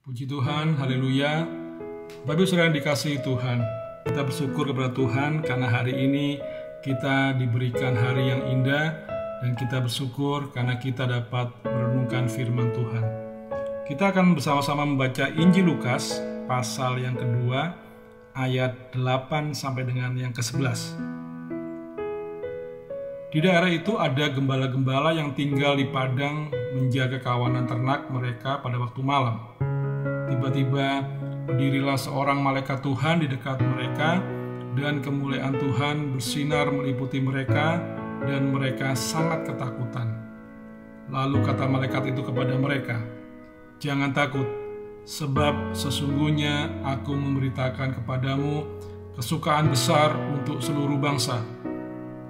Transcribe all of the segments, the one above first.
Puji Tuhan, haleluya. Bapak Ibu Saudara yang dikasihi Tuhan, kita bersyukur kepada Tuhan karena hari ini kita diberikan hari yang indah, dan kita bersyukur karena kita dapat merenungkan firman Tuhan. Kita akan bersama-sama membaca Injil Lukas pasal yang kedua ayat 8 sampai dengan yang ke-11. Di daerah itu ada gembala-gembala yang tinggal di padang menjaga kawanan ternak mereka pada waktu malam. Tiba-tiba berdirilah seorang malaikat Tuhan di dekat mereka, dan kemuliaan Tuhan bersinar meliputi mereka, dan mereka sangat ketakutan. Lalu kata malaikat itu kepada mereka, "Jangan takut, sebab sesungguhnya aku memberitakan kepadamu kesukaan besar untuk seluruh bangsa.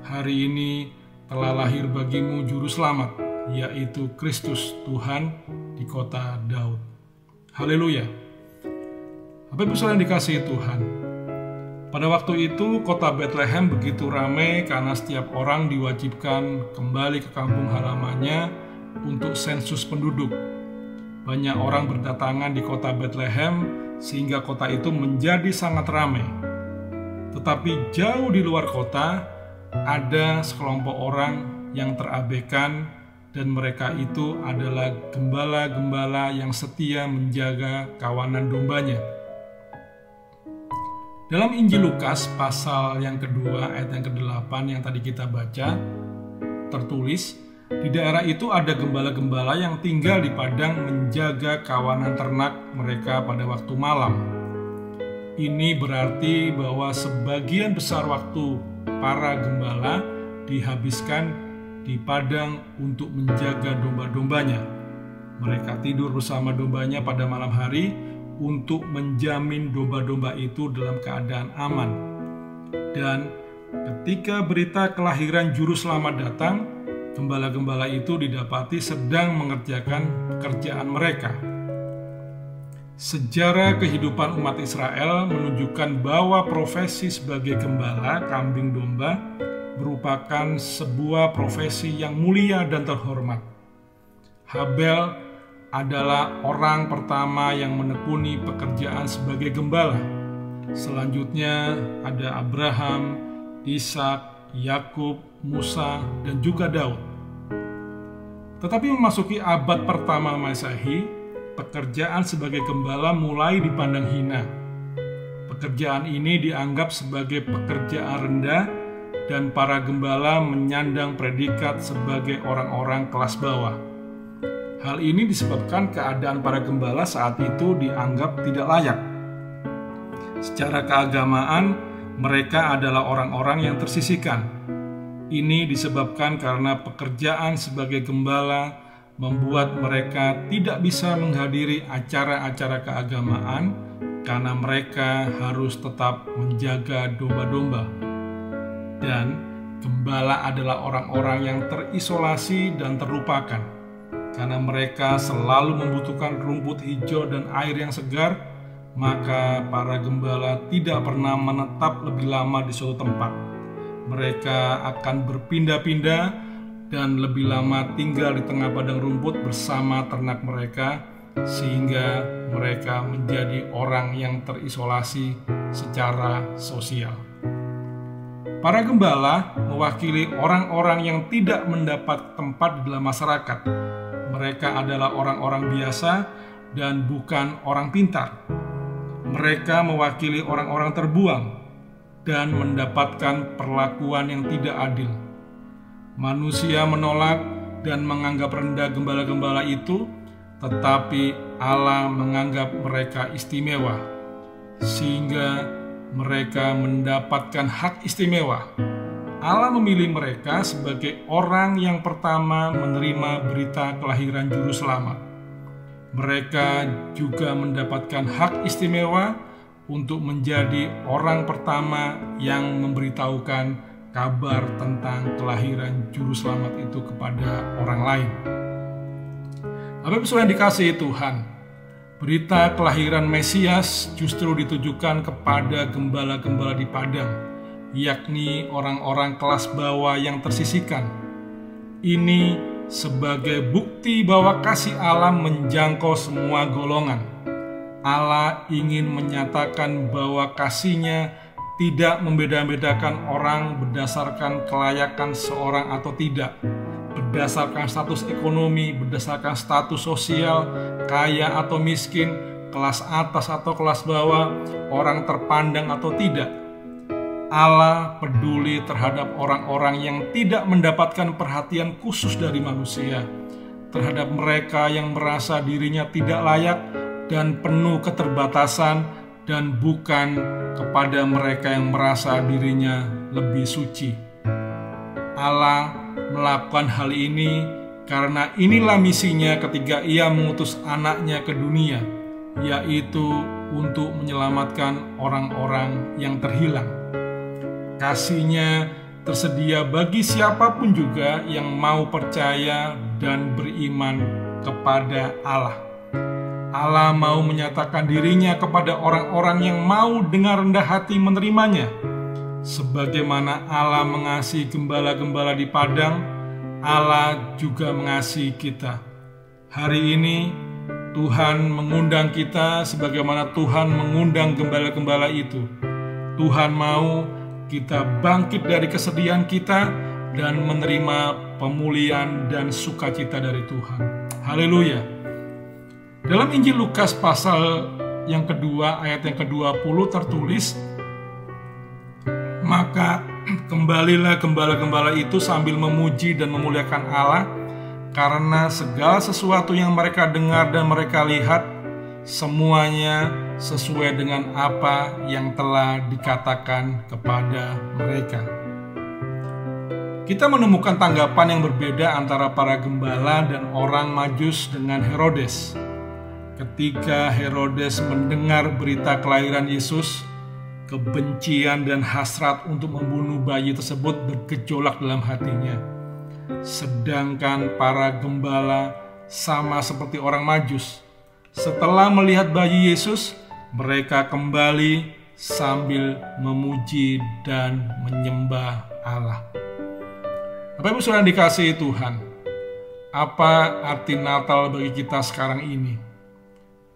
Hari ini telah lahir bagimu juru selamat, yaitu Kristus Tuhan di kota Daud." Haleluya. Bapak Ibu Saudara yang dikasihi Tuhan, pada waktu itu kota Bethlehem begitu ramai karena setiap orang diwajibkan kembali ke kampung halamannya untuk sensus penduduk. Banyak orang berdatangan di kota Bethlehem sehingga kota itu menjadi sangat ramai. Tetapi jauh di luar kota ada sekelompok orang yang terabaikan, dan mereka itu adalah gembala-gembala yang setia menjaga kawanan dombanya. Dalam Injil Lukas pasal yang kedua ayat yang ke-8 yang tadi kita baca, tertulis, di daerah itu ada gembala-gembala yang tinggal di padang menjaga kawanan ternak mereka pada waktu malam. Ini berarti bahwa sebagian besar waktu para gembala dihabiskan di padang untuk menjaga domba-dombanya. Mereka tidur bersama dombanya pada malam hari untuk menjamin domba-domba itu dalam keadaan aman. Dan ketika berita kelahiran juru selamat datang, gembala-gembala itu didapati sedang mengerjakan pekerjaan mereka. Sejarah kehidupan umat Israel menunjukkan bahwa profesi sebagai gembala kambing domba merupakan sebuah profesi yang mulia dan terhormat. Habel adalah orang pertama yang menekuni pekerjaan sebagai gembala. Selanjutnya ada Abraham, Ishak, Yakub, Musa, dan juga Daud. Tetapi memasuki abad pertama Masehi, pekerjaan sebagai gembala mulai dipandang hina. Pekerjaan ini dianggap sebagai pekerjaan rendah, dan para gembala menyandang predikat sebagai orang-orang kelas bawah. Hal ini disebabkan keadaan para gembala saat itu dianggap tidak layak. Secara keagamaan, mereka adalah orang-orang yang tersisihkan. Ini disebabkan karena pekerjaan sebagai gembala membuat mereka tidak bisa menghadiri acara-acara keagamaan karena mereka harus tetap menjaga domba-domba. Dan gembala adalah orang-orang yang terisolasi dan terlupakan, karena mereka selalu membutuhkan rumput hijau dan air yang segar. Maka para gembala tidak pernah menetap lebih lama di suatu tempat. Mereka akan berpindah-pindah dan lebih lama tinggal di tengah padang rumput bersama ternak mereka, sehingga mereka menjadi orang yang terisolasi secara sosial. Para gembala mewakili orang-orang yang tidak mendapat tempat di dalam masyarakat. Mereka adalah orang-orang biasa dan bukan orang pintar. Mereka mewakili orang-orang terbuang dan mendapatkan perlakuan yang tidak adil. Manusia menolak dan menganggap rendah gembala-gembala itu, tetapi Allah menganggap mereka istimewa, sehingga mereka mendapatkan hak istimewa. Allah memilih mereka sebagai orang yang pertama menerima berita kelahiran juru selamat. Mereka juga mendapatkan hak istimewa untuk menjadi orang pertama yang memberitahukan kabar tentang kelahiran juru selamat itu kepada orang lain. Bapak Ibu Saudara yang dikasihi Tuhan, berita kelahiran Mesias justru ditujukan kepada gembala-gembala di padang, yakni orang-orang kelas bawah yang tersisihkan. Ini sebagai bukti bahwa kasih Allah menjangkau semua golongan. Allah ingin menyatakan bahwa kasih-Nya tidak membeda-bedakan orang berdasarkan kelayakan seorang atau tidak, berdasarkan status ekonomi, berdasarkan status sosial, kaya atau miskin, kelas atas atau kelas bawah, orang terpandang atau tidak. Allah peduli terhadap orang-orang yang tidak mendapatkan perhatian khusus dari manusia, terhadap mereka yang merasa dirinya tidak layak dan penuh keterbatasan, dan bukan kepada mereka yang merasa dirinya lebih suci. Allah melakukan hal ini karena inilah misinya ketika Ia mengutus anaknya ke dunia, yaitu untuk menyelamatkan orang-orang yang terhilang. Kasih-Nya tersedia bagi siapapun juga yang mau percaya dan beriman kepada Allah. Allah mau menyatakan diri-Nya kepada orang-orang yang mau dengan rendah hati menerimanya. Sebagaimana Allah mengasihi gembala-gembala di padang, Allah juga mengasihi kita. Hari ini Tuhan mengundang kita sebagaimana Tuhan mengundang gembala-gembala itu. Tuhan mau kita bangkit dari kesedihan kita dan menerima pemulihan dan sukacita dari Tuhan. Haleluya. Dalam Injil Lukas pasal yang kedua, ayat yang ke-20 tertulis, "Maka kembalilah gembala-gembala itu sambil memuji dan memuliakan Allah, karena segala sesuatu yang mereka dengar dan mereka lihat, semuanya sesuai dengan apa yang telah dikatakan kepada mereka." Kita menemukan tanggapan yang berbeda antara para gembala dan orang Majus dengan Herodes. Ketika Herodes mendengar berita kelahiran Yesus, kebencian dan hasrat untuk membunuh bayi tersebut bergejolak dalam hatinya. Sedangkan para gembala sama seperti orang Majus. Setelah melihat bayi Yesus, mereka kembali sambil memuji dan menyembah Allah. Bapak Ibu Saudara dikasihi Tuhan, apa arti Natal bagi kita sekarang ini?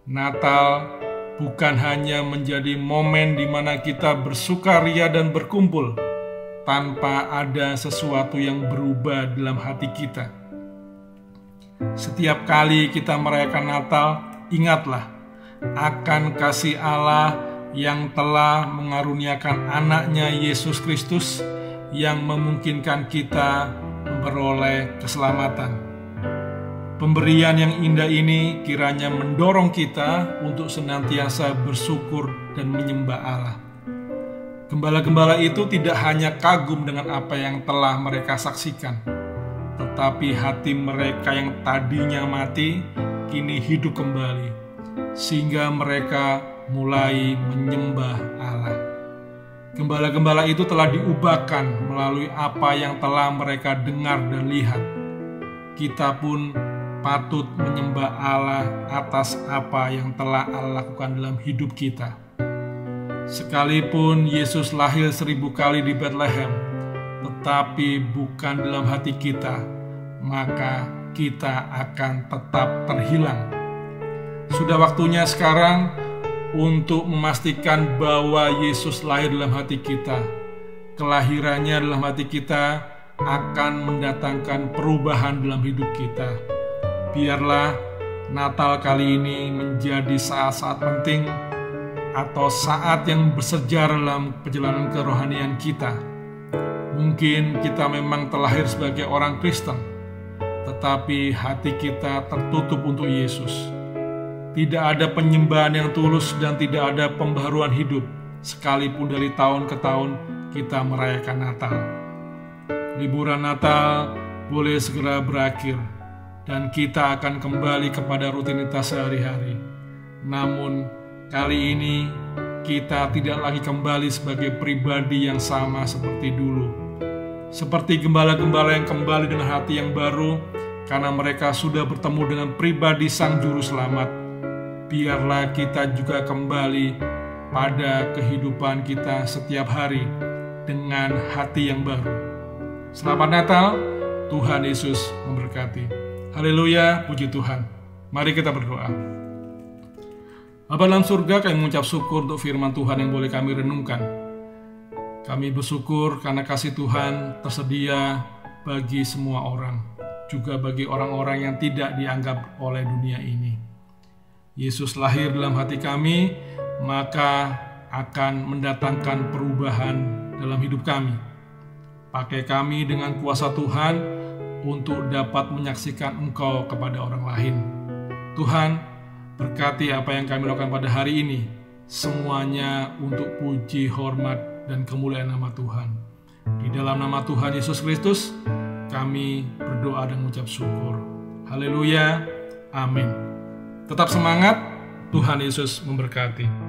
Natal bukan hanya menjadi momen di mana kita bersukaria dan berkumpul tanpa ada sesuatu yang berubah dalam hati kita. Setiap kali kita merayakan Natal, ingatlah akan kasih Allah yang telah mengaruniakan anaknya Yesus Kristus yang memungkinkan kita memperoleh keselamatan. Pemberian yang indah ini kiranya mendorong kita untuk senantiasa bersyukur dan menyembah Allah. Gembala-gembala itu tidak hanya kagum dengan apa yang telah mereka saksikan, tetapi hati mereka yang tadinya mati kini hidup kembali, sehingga mereka mulai menyembah Allah. Gembala-gembala itu telah diubahkan melalui apa yang telah mereka dengar dan lihat. Kita pun patut menyembah Allah atas apa yang telah Allah lakukan dalam hidup kita. Sekalipun Yesus lahir 1000 kali di Bethlehem, tetapi bukan dalam hati kita, maka kita akan tetap terhilang. Sudah waktunya sekarang untuk memastikan bahwa Yesus lahir dalam hati kita. Kelahirannya dalam hati kita akan mendatangkan perubahan dalam hidup kita. Biarlah Natal kali ini menjadi saat-saat penting atau saat yang bersejarah dalam perjalanan kerohanian kita. Mungkin kita memang terlahir sebagai orang Kristen, tetapi hati kita tertutup untuk Yesus. Tidak ada penyembahan yang tulus dan tidak ada pembaharuan hidup, sekalipun dari tahun ke tahun kita merayakan Natal. Liburan Natal boleh segera berakhir, dan kita akan kembali kepada rutinitas sehari-hari. Namun, kali ini kita tidak lagi kembali sebagai pribadi yang sama seperti dulu. Seperti gembala-gembala yang kembali dengan hati yang baru, karena mereka sudah bertemu dengan pribadi Sang Juru Selamat. Biarlah kita juga kembali pada kehidupan kita setiap hari dengan hati yang baru. Selamat Natal, Tuhan Yesus memberkati. Haleluya, puji Tuhan. Mari kita berdoa. Bapa dalam surga, kami mengucap syukur untuk firman Tuhan yang boleh kami renungkan. Kami bersyukur karena kasih Tuhan tersedia bagi semua orang, juga bagi orang-orang yang tidak dianggap oleh dunia ini. Yesus lahir dalam hati kami, maka akan mendatangkan perubahan dalam hidup kami. Pakai kami dengan kuasa Tuhan untuk dapat menyaksikan Engkau kepada orang lain. Tuhan, berkati apa yang kami lakukan pada hari ini, semuanya untuk puji, hormat, dan kemuliaan nama Tuhan. Di dalam nama Tuhan Yesus Kristus, kami berdoa dan mengucap syukur. Haleluya, amin. Tetap semangat, Tuhan Yesus memberkati.